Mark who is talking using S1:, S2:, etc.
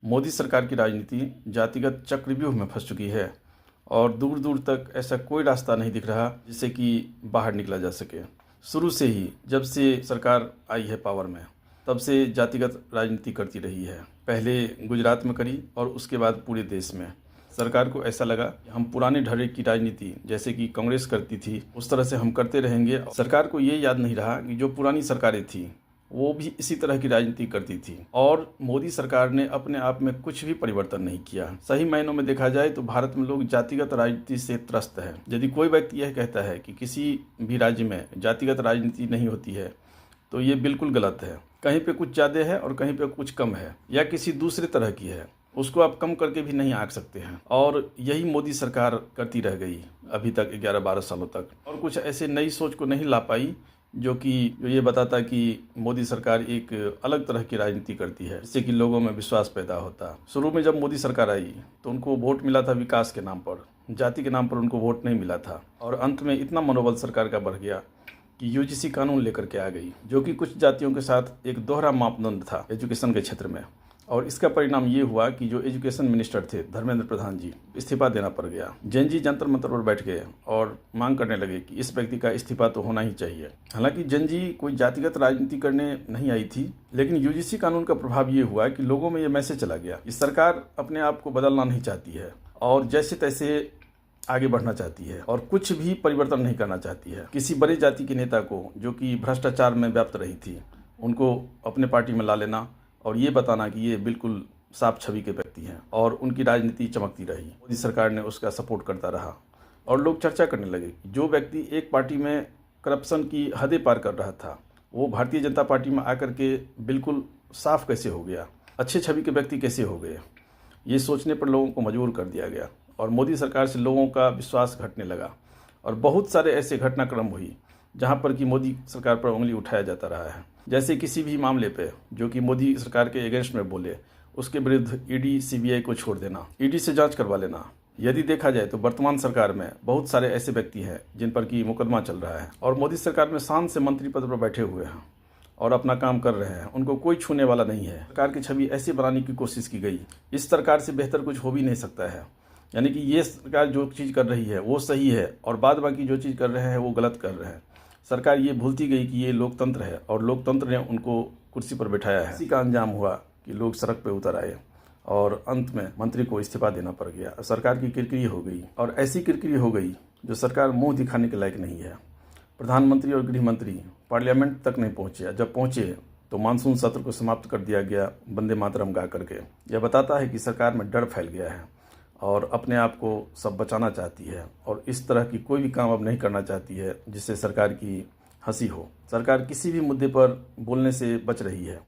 S1: मोदी सरकार की राजनीति जातिगत चक्रव्यूह में फंस चुकी है और दूर दूर तक ऐसा कोई रास्ता नहीं दिख रहा जिससे कि बाहर निकला जा सके। शुरू से ही जब से सरकार आई है पावर में, तब से जातिगत राजनीति करती रही है। पहले गुजरात में करी और उसके बाद पूरे देश में। सरकार को ऐसा लगा कि हम पुराने ढर्रे की राजनीति जैसे कि कांग्रेस करती थी उस तरह से हम करते रहेंगे। सरकार को ये याद नहीं रहा कि जो पुरानी सरकारें थी वो भी इसी तरह की राजनीति करती थी और मोदी सरकार ने अपने आप में कुछ भी परिवर्तन नहीं किया। सही मायनों में देखा जाए तो भारत में लोग जातिगत राजनीति से त्रस्त है। यदि कोई व्यक्ति यह कहता है कि किसी भी राज्य में जातिगत राजनीति नहीं होती है तो ये बिल्कुल गलत है। कहीं पे कुछ ज़्यादा है और कहीं पे कुछ कम है या किसी दूसरे तरह की है, उसको आप कम करके भी नहीं आंक सकते हैं। और यही मोदी सरकार करती रह गई अभी तक 11-12 सालों तक, और कुछ ऐसे नई सोच को नहीं ला पाई जो ये बताता कि मोदी सरकार एक अलग तरह की राजनीति करती है जिससे कि लोगों में विश्वास पैदा होता। शुरू में जब मोदी सरकार आई तो उनको वोट मिला था विकास के नाम पर, जाति के नाम पर उनको वोट नहीं मिला था। और अंत में इतना मनोबल सरकार का बढ़ गया कि यूजीसी कानून लेकर के आ गई, जो कि कुछ जातियों के साथ एक दोहरा मापदंड था एजुकेशन के क्षेत्र में। और इसका परिणाम ये हुआ कि जो एजुकेशन मिनिस्टर थे धर्मेंद्र प्रधान जी, इस्तीफा देना पड़ गया। जैन जी जंतर मंतर पर बैठ गए और मांग करने लगे कि इस व्यक्ति का इस्तीफा तो होना ही चाहिए। हालांकि जैन जी कोई जातिगत राजनीति करने नहीं आई थी, लेकिन यूजीसी कानून का प्रभाव ये हुआ कि लोगों में ये मैसेज चला गया कि सरकार अपने आप को बदलना नहीं चाहती है और जैसे तैसे आगे बढ़ना चाहती है और कुछ भी परिवर्तन नहीं करना चाहती है। किसी बड़े जाति के नेता को जो कि भ्रष्टाचार में व्याप्त रही थी, उनको अपने पार्टी में ला लेना और ये बताना कि ये बिल्कुल साफ छवि के व्यक्ति हैं और उनकी राजनीति चमकती रही। मोदी सरकार ने उसका सपोर्ट करता रहा और लोग चर्चा करने लगे कि जो व्यक्ति एक पार्टी में करप्शन की हदें पार कर रहा था वो भारतीय जनता पार्टी में आकर के बिल्कुल साफ कैसे हो गया, अच्छे छवि के व्यक्ति कैसे हो गए। ये सोचने पर लोगों को मजबूर कर दिया गया और मोदी सरकार से लोगों का विश्वास घटने लगा और बहुत सारे ऐसे घटनाक्रम हुई जहां पर कि मोदी सरकार पर उंगली उठाया जाता रहा है। जैसे किसी भी मामले पे जो कि मोदी सरकार के अगेंस्ट में बोले, उसके विरुद्ध ईडी सीबीआई को छोड़ देना, ईडी से जांच करवा लेना। यदि देखा जाए तो वर्तमान सरकार में बहुत सारे ऐसे व्यक्ति हैं जिन पर कि मुकदमा चल रहा है और मोदी सरकार में शान से मंत्री पद पर बैठे हुए हैं और अपना काम कर रहे हैं, उनको कोई छूने वाला नहीं है। सरकार की छवि ऐसे बनाने की कोशिश की गई, इस सरकार से बेहतर कुछ हो भी नहीं सकता है। यानी कि ये सरकार जो चीज़ कर रही है वो सही है और बाद बाकी जो चीज़ कर रहे हैं वो गलत कर रहे हैं। सरकार ये भूलती गई कि ये लोकतंत्र है और लोकतंत्र ने उनको कुर्सी पर बिठाया है। इसी का अंजाम हुआ कि लोग सड़क पे उतर आए और अंत में मंत्री को इस्तीफा देना पड़ गया। सरकार की किरकिरी हो गई और ऐसी किरकिरी हो गई जो सरकार मुंह दिखाने के लायक नहीं है। प्रधानमंत्री और गृह मंत्री पार्लियामेंट तक नहीं पहुँचे। जब पहुँचे तो मानसून सत्र को समाप्त कर दिया गया वंदे मातरम गा करके। यह बताता है कि सरकार में डर फैल गया है और अपने आप को सब बचाना चाहती है और इस तरह की कोई भी काम अब नहीं करना चाहती है जिससे सरकार की हंसी हो। सरकार किसी भी मुद्दे पर बोलने से बच रही है।